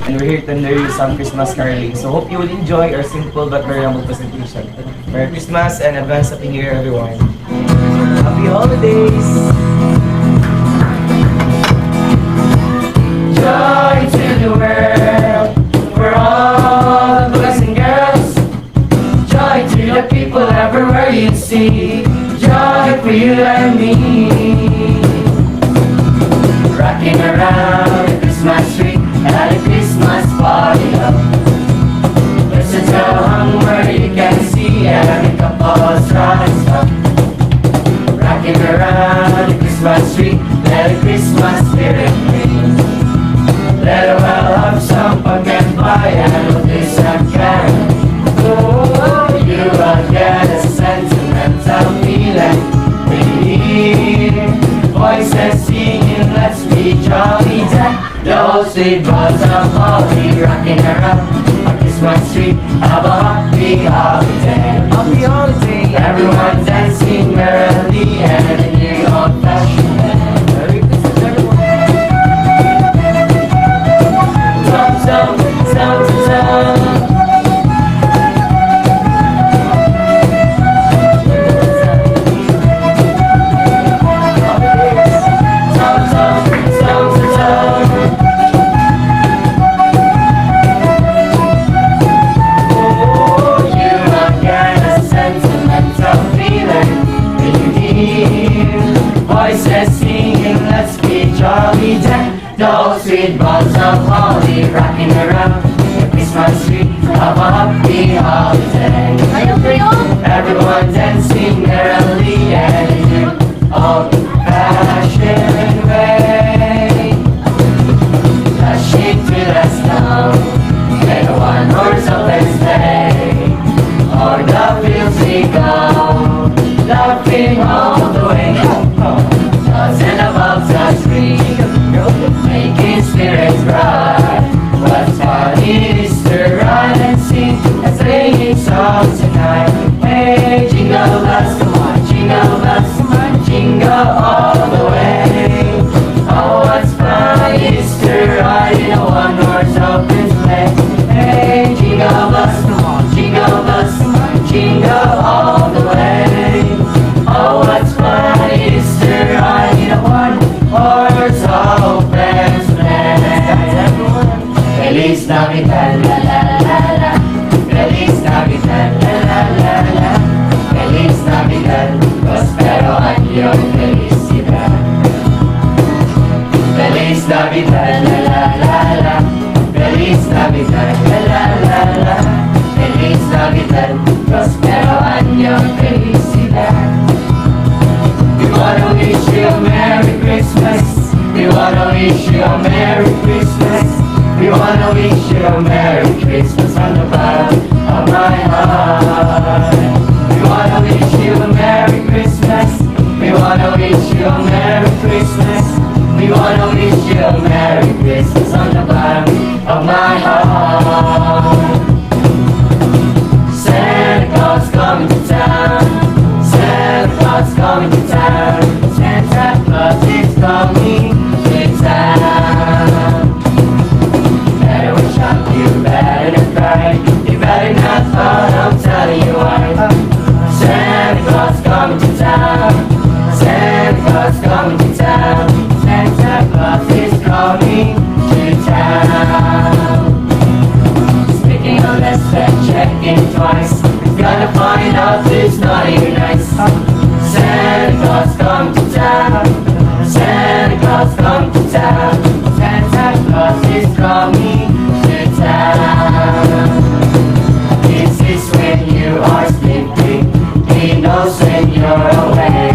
and we're here to learn you some Christmas caroling. So hope you will enjoy our simple but very humble presentation. Merry Christmas and advance Happy New Year, everyone. Happy holidays! Joy to the world, for all the boys and girls. Joy to the people everywhere you see. Joy for you and me. Rocking around the Christmas tree at a Christmas party. Mistletoe hung where you can see every couple's rise up. Rocking around the Christmas tree, let the Christmas spirit ring. Let a well of some pumpkin pie and we'll do some caroling. Oh, you will get a sentimental feeling. We hear voices singing, let's be jolly deck. The whole sweet balls of holly rocking around a Christmas tree. Have a happy holiday. Happy holiday. Everyone dancing merrily and a new old fashioned band. Merry Christmas, everyone. Tom, tom, tom, tom. Voices singing, let's be jolly deck. Those sweet balls of holly rocking around the Christmas tree. Have a happy holiday. Everyone dancing merrily and in an old-fashioned way. Dashing to the snow in a one-horse open sleigh. O'er the fields we go, laughing all the way. And above the tree, making spirits bright. What fun it is to ride and sing and singing songs tonight. Hey, jingle bells, come on, jingle bells, come on, jingle all the way. Oh, what fun it is to ride in a one-horse open sleigh. Hey, jingle bells, come on, jingle bells, come on, jingle all the way. Oh, what fun it is to ride in a one-horse open sleigh. Feliz Navidad, la la la la. Feliz Navidad, la la la la. Feliz Navidad, prospero año, felicidad. Feliz Navidad, la la la la. Feliz Navidad, la la la la. Feliz Navidad, prospero año, felicidad. We wanna wish you a Merry Christmas. We wanna wish you a Merry Christmas. We wanna wish you a Merry Christmas from the bottom of my heart. We wanna wish you a Merry Christmas. We wanna wish you a Merry Christmas. We wanna wish you a Merry Christmas from the bottom of my heart. Santa Claus coming to town. Santa Claus coming to town. Santa Claus is coming to town. You better wish up, you better not cry. You better not fall, I'm telling you why. Santa Claus coming to town. Santa Claus coming to town. Santa Claus is coming to town. Speaking of less than checking twice, gotta find out who's naughty or nice. Santa Claus come to town. Santa Claus come to town. Santa Claus is coming to town. This is when you are sleeping. He knows when you're away.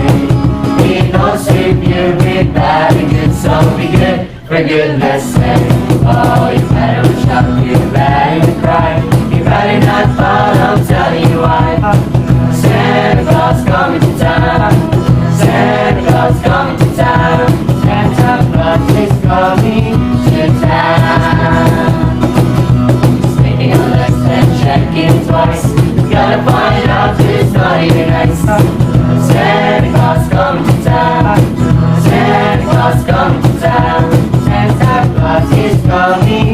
He knows if you've been bad and good, so be good for goodness sake. Oh, you better wish up, you better cry. You better not fall, I'm telling you why. Santa Claus coming to town. Santa Claus coming to town. Santa Claus is coming to town. Speaking of less than checking twice, gotta find out who's naughty or nice. Santa Claus coming to town. Santa Claus coming to town. Santa Claus is coming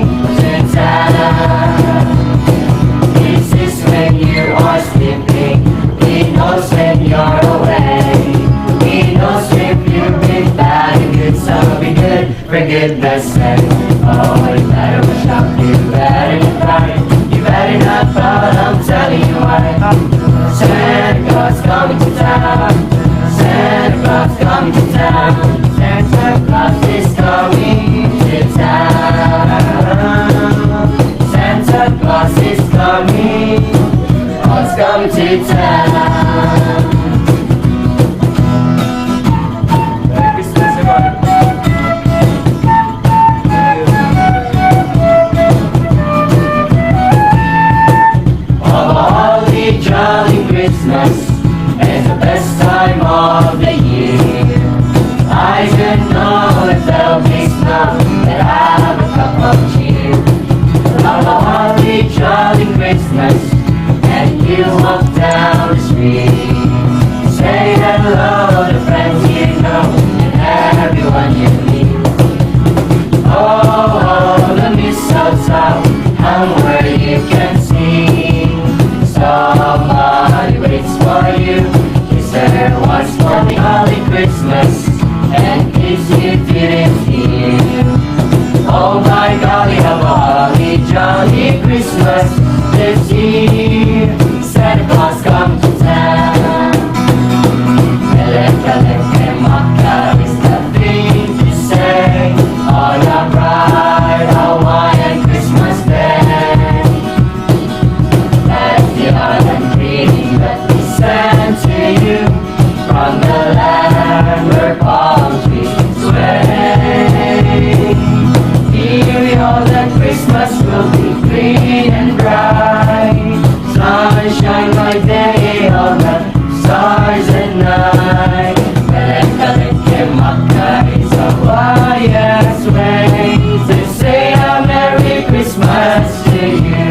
Christmas will be free and bright. Sunshine by day, all the stars at night. Melek-melek makai sawayas way to say a Merry Christmas to you.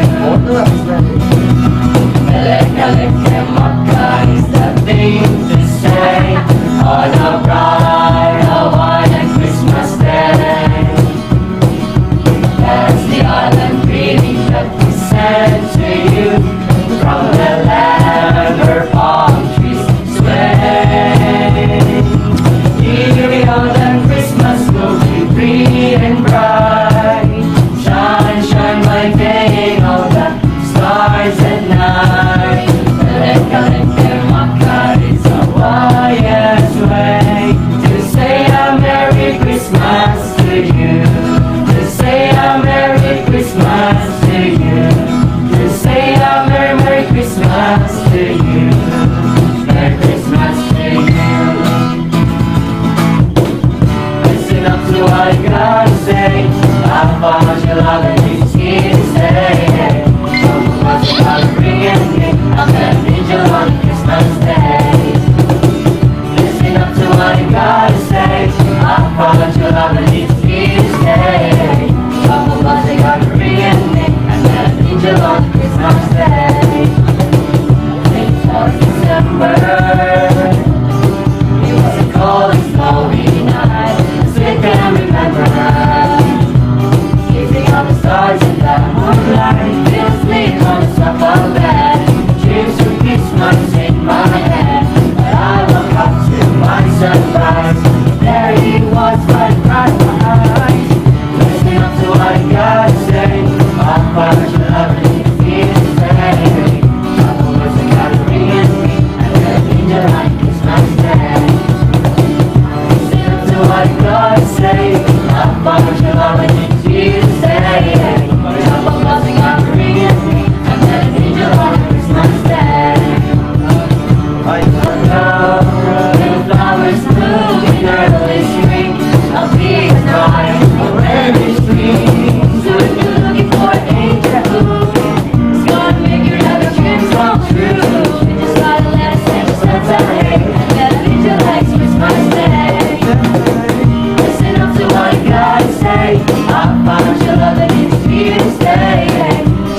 Melek-melek makai is the thing to say on a bright Hawaiian Christmas day. That's the island greeting that we send to you from the land where palm trees sway. The island Christmas will be free and bright. Shine, shine like day, all the stars at night. Melek-melek makai sawayas way to say a Merry Christmas to you. To say a Merry Christmas to you. To say a Merry, Merry Christmas to you. Merry Christmas to you. Listen up to what I gotta say. I found your love and it's here to stay. Some of us gotta bring it. I'm an angel on Christmas Day. Listen up to what I gotta say. I found your love and it's here to stay. Some of us gotta bring it. I'm an angel on Christmas Day. It was December. It was a cold and snowy night. As we can remember, gazing on the stars in the moonlight, feel sleep on the sofa bed. Dreams of Christmas in my head, but I woke up to my surprise. There he was, right across my eyes. Listening up to what I gotta say. I found your love and it's here to stay. Couple words I gotta bring in me, and an angel on Christmas Day. Listen up to what I gotta say. I found your love and it's here to stay. Couple words I gotta bring in me, and an angel on Christmas Day. I know the flowers bloom in early spring. I'll be a night, a very spring. So if you're looking for an angel, it's gonna make your other dreams come true. You just gotta let us send your sense of hate, and let an angel likes Christmas Day. Listen up to what I gotta say. I found your love and it's here to stay.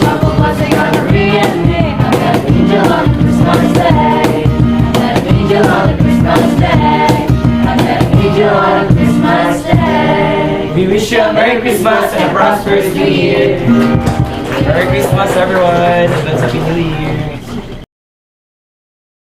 Trouble wasn't gonna ruin me. I met an angel on Christmas Day. I met an angel on Christmas Day. I met an angel on Christmas Day. We wish you a Merry Christmas and a prosperous New Year. Merry Christmas, everyone.